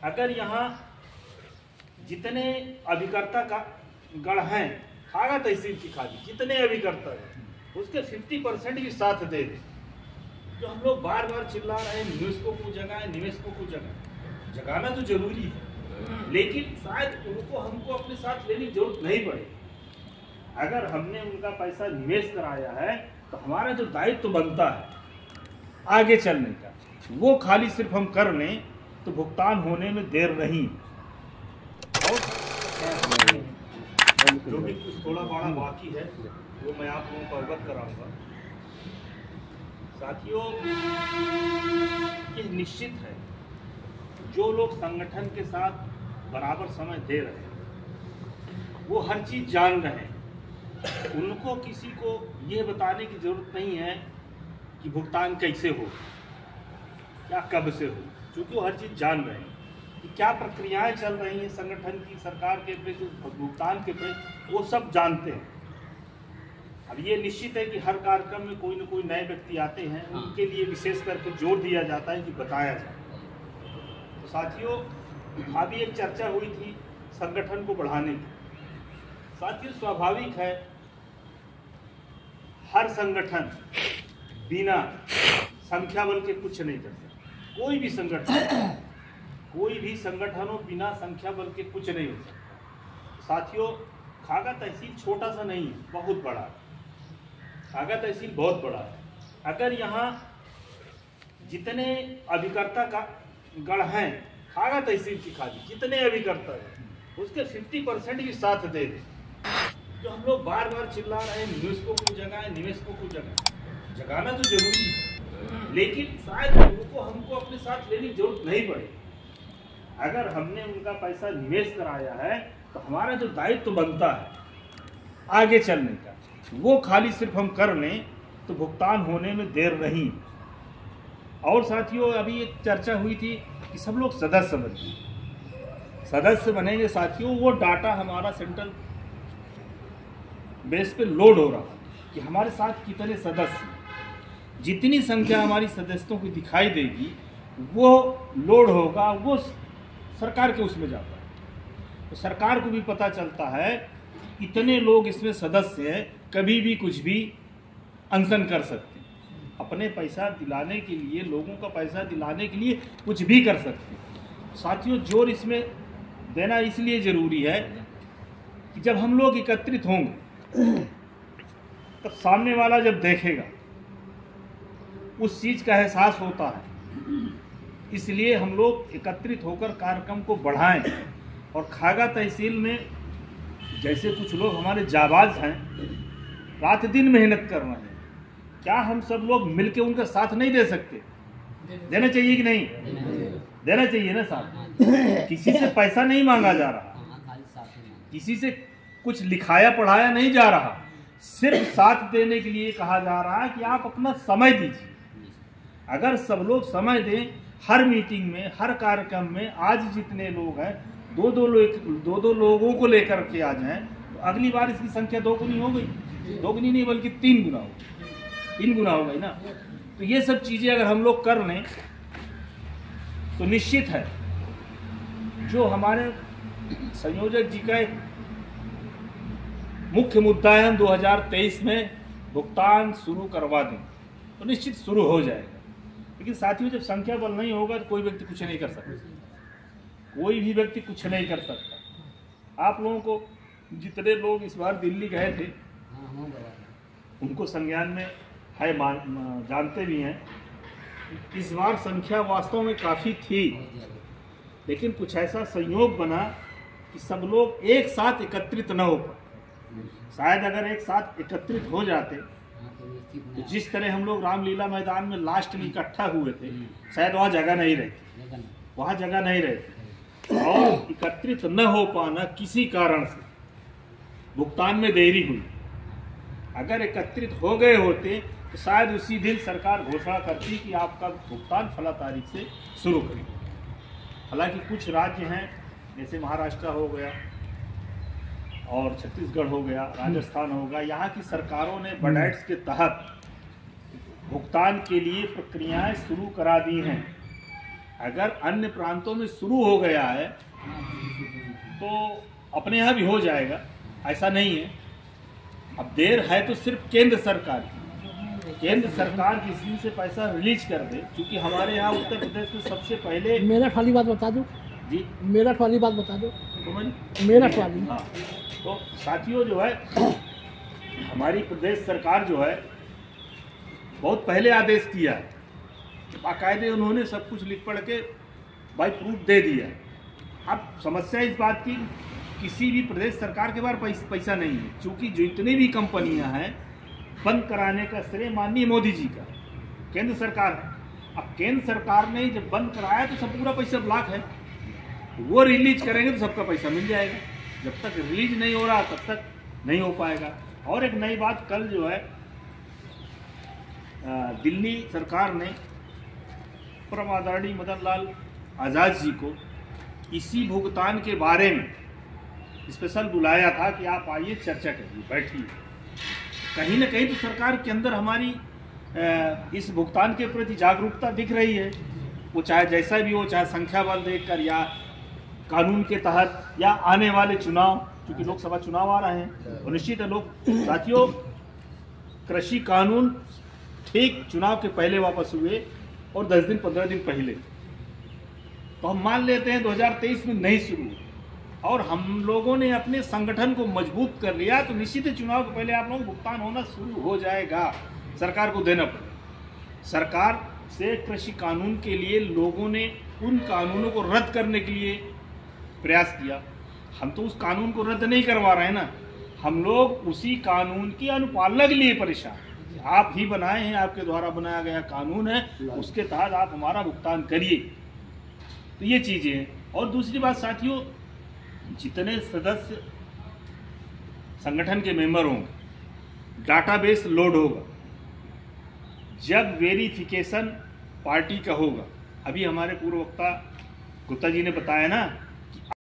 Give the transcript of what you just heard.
अगर यहाँ जितने अभिकर्ता का गण हैं, खागा तहसील की खाली जितने अभिकर्ता हैं उसके 50% भी साथ दे दे। जो हम लोग बार बार चिल्ला रहे हैं निवेशकों को जगाएं, निवेशकों को जगाएं, जगाना तो जरूरी है, लेकिन शायद उनको हमको अपने साथ लेने की जरूरत नहीं पड़े। अगर हमने उनका पैसा निवेश कराया है तो हमारा जो दायित्व तो बनता है आगे चलने का, वो खाली सिर्फ हम कर लें तो भुगतान होने में देर नहीं। और जो भी कुछ थोड़ा बड़ा बाकी है वो मैं आप लोगों को अवगत कराऊंगा। साथियों, ये निश्चित है जो लोग संगठन के साथ बराबर समय दे रहे हैं वो हर चीज जान रहे हैं। उनको किसी को यह बताने की जरूरत नहीं है कि भुगतान कैसे हो या कब से हो, क्योंकि वो हर चीज जान रहे हैं कि क्या प्रक्रियाएं चल रही हैं संगठन की, सरकार के प्रति, भुगतान के प्रति, वो सब जानते हैं। अब ये निश्चित है कि हर कार्यक्रम में कोई न कोई नए व्यक्ति आते हैं, उनके लिए विशेष करके जोर दिया जाता है कि बताया जाए। तो साथियों, अभी एक चर्चा हुई थी संगठन को बढ़ाने की। साथियों, स्वाभाविक है हर संगठन बिना संख्या बल के कुछ नहीं कर सकता। कोई भी संगठन हो बिना संख्या बल के कुछ नहीं हो सकता। साथियों, खागा तहसील छोटा सा नहीं है, बहुत बड़ा है। खागा तहसील बहुत बड़ा है। अगर यहाँ जितने अभिकर्ता का गण हैं, खागा तहसील की खाली जितने अभिकर्ता हैं उसके 50% भी साथ दे दे। जो हम लोग बार बार चिल्ला रहे हैं निवेशकों को जगाएं, निवेशकों को जगाएं, जगाना तो जरूरी है, लेकिन शायद उनको हमको अपने साथ लेने की जरूरत नहीं पड़े। अगर हमने उनका पैसा निवेश कराया है तो हमारा जो दायित्व तो बनता है आगे चलने का, वो खाली सिर्फ हम कर लें तो भुगतान होने में देर नहीं। और साथियों, अभी एक चर्चा हुई थी कि सब लोग सदस्य बनेंगे। साथियों, वो डाटा हमारा सेंट्रल बेस पे लोड हो रहा है कि हमारे साथ कितने सदस्य, जितनी संख्या हमारी सदस्यों को दिखाई देगी वो लोड होगा, वो सरकार के उसमें जाता है। तो सरकार को भी पता चलता है इतने लोग इसमें सदस्य हैं, कभी भी कुछ भी अनशन कर सकते हैं। अपने पैसा दिलाने के लिए, लोगों का पैसा दिलाने के लिए कुछ भी कर सकते हैं। साथियों, जोर इसमें देना इसलिए ज़रूरी है कि जब हम लोग एकत्रित होंगे तब सामने वाला जब देखेगा उस चीज़ का एहसास होता है। इसलिए हम लोग एकत्रित होकर कार्यक्रम को बढ़ाएं। और खागा तहसील में जैसे कुछ लोग हमारे जाबाज हैं, रात दिन मेहनत कर रहे हैं, क्या हम सब लोग मिलके उनका साथ नहीं दे सकते? देना चाहिए कि नहीं? देना चाहिए ना साथ। किसी से पैसा नहीं मांगा जा रहा, किसी से कुछ लिखाया पढ़ाया नहीं जा रहा, सिर्फ साथ देने के लिए कहा जा रहा है कि आप अपना समय दीजिए। अगर सब लोग समय दें, हर मीटिंग में, हर कार्यक्रम में, आज जितने लोग हैं दो दो लोगों को लेकर के आ जाएं, तो अगली बार इसकी संख्या दोगुनी हो गई, दोगुनी नहीं बल्कि 3 गुना हो गई ना। तो ये सब चीजें अगर हम लोग कर लें तो निश्चित है जो हमारे संयोजक जी का मुख्य मुद्दा है, हम 2023 में भुगतान शुरू करवा दें तो निश्चित शुरू हो जाएगा। लेकिन साथियों, जब संख्या बल नहीं होगा तो कोई व्यक्ति कुछ नहीं कर सकता, कोई भी व्यक्ति कुछ नहीं कर सकता। आप लोगों को जितने लोग इस बार दिल्ली गए थे उनको संज्ञान में है, जानते भी हैं। इस बार संख्या वास्तव में काफ़ी थी, लेकिन कुछ ऐसा संयोग बना कि सब लोग एक साथ एकत्रित न हो पाए। शायद अगर एक साथ एकत्रित हो जाते तो जिस तरह हम लोग रामलीला मैदान में लास्ट में इकट्ठा हुए थे, शायद वहाँ जगह नहीं रहती, और एकत्रित न हो पाना किसी कारण से भुगतान में देरी हुई। अगर एकत्रित हो गए होते तो शायद उसी दिन सरकार घोषणा करती कि आपका भुगतान फला तारीख से शुरू करें। हालांकि कुछ राज्य हैं जैसे महाराष्ट्र हो गया और छत्तीसगढ़ हो गया, राजस्थान हो गया, यहाँ की सरकारों ने बजट्स के तहत भुगतान के लिए प्रक्रियाएं शुरू करा दी हैं। अगर अन्य प्रांतों में शुरू हो गया है तो अपने यहाँ भी हो जाएगा, ऐसा नहीं है। अब देर है तो सिर्फ केंद्र सरकार की, केंद्र सरकार किसी से पैसा रिलीज कर दे, क्योंकि हमारे यहाँ उत्तर प्रदेश में सबसे पहले मेरठ वाली बात बता दो जी, मेरठ वाली बात बता दो, तो मेरठ वाली। हाँ, तो साथियों जो है हमारी प्रदेश सरकार जो है बहुत पहले आदेश किया है, बाकायदे उन्होंने सब कुछ लिख पढ़ के बाई प्रूफ दे दिया। अब समस्या इस बात की किसी भी प्रदेश सरकार के पास पैसा नहीं है, क्योंकि जितनी भी कंपनियां हैं बंद कराने का श्रेय माननीय मोदी जी का, केंद्र सरकार है। अब केंद्र सरकार ने जब बंद कराया तो सब पूरा पैसा ब्लॉक है, वो रिलीज करेंगे तो सबका पैसा मिल जाएगा। जब तक रिलीज नहीं हो रहा तब तक नहीं हो पाएगा। और एक नई बात, कल जो है दिल्ली सरकार ने परम आदरणीय मदन लाल आज़ाद जी को इसी भुगतान के बारे में स्पेशल बुलाया था कि आप आइए चर्चा करिए, बैठिए। कहीं ना कहीं तो सरकार के अंदर हमारी इस भुगतान के प्रति जागरूकता दिख रही है। वो चाहे जैसा भी हो, चाहे संख्या बल देखकर या कानून के तहत या आने वाले चुनाव, क्योंकि लोकसभा चुनाव आ रहे हैं और निश्चित है लोग साथियों कृषि कानून ठीक चुनाव के पहले वापस हुए और 10 दिन 15 दिन पहले, तो हम मान लेते हैं 2023 में नहीं शुरू हुआ और हम लोगों ने अपने संगठन को मजबूत कर लिया, तो निश्चित चुनाव के पहले आप लोगों को भुगतान होना शुरू हो जाएगा। सरकार को देना पड़ेगा। सरकार से कृषि कानून के लिए लोगों ने उन कानूनों को रद्द करने के लिए प्रयास किया। हम तो उस कानून को रद्द नहीं करवा रहे हैं ना, हम लोग उसी कानून की अनुपालना के लिए परेशान। आप ही बनाए हैं, आपके द्वारा बनाया गया कानून है, उसके तहत आप हमारा भुगतान करिए। तो ये चीजें हैं। और दूसरी बात साथियों, जितने सदस्य संगठन के मेंबर होंगे, डाटाबेस लोड होगा, जब वेरिफिकेशन पार्टी का होगा। अभी हमारे पूर्व वक्ता गुप्ता जी ने बताया ना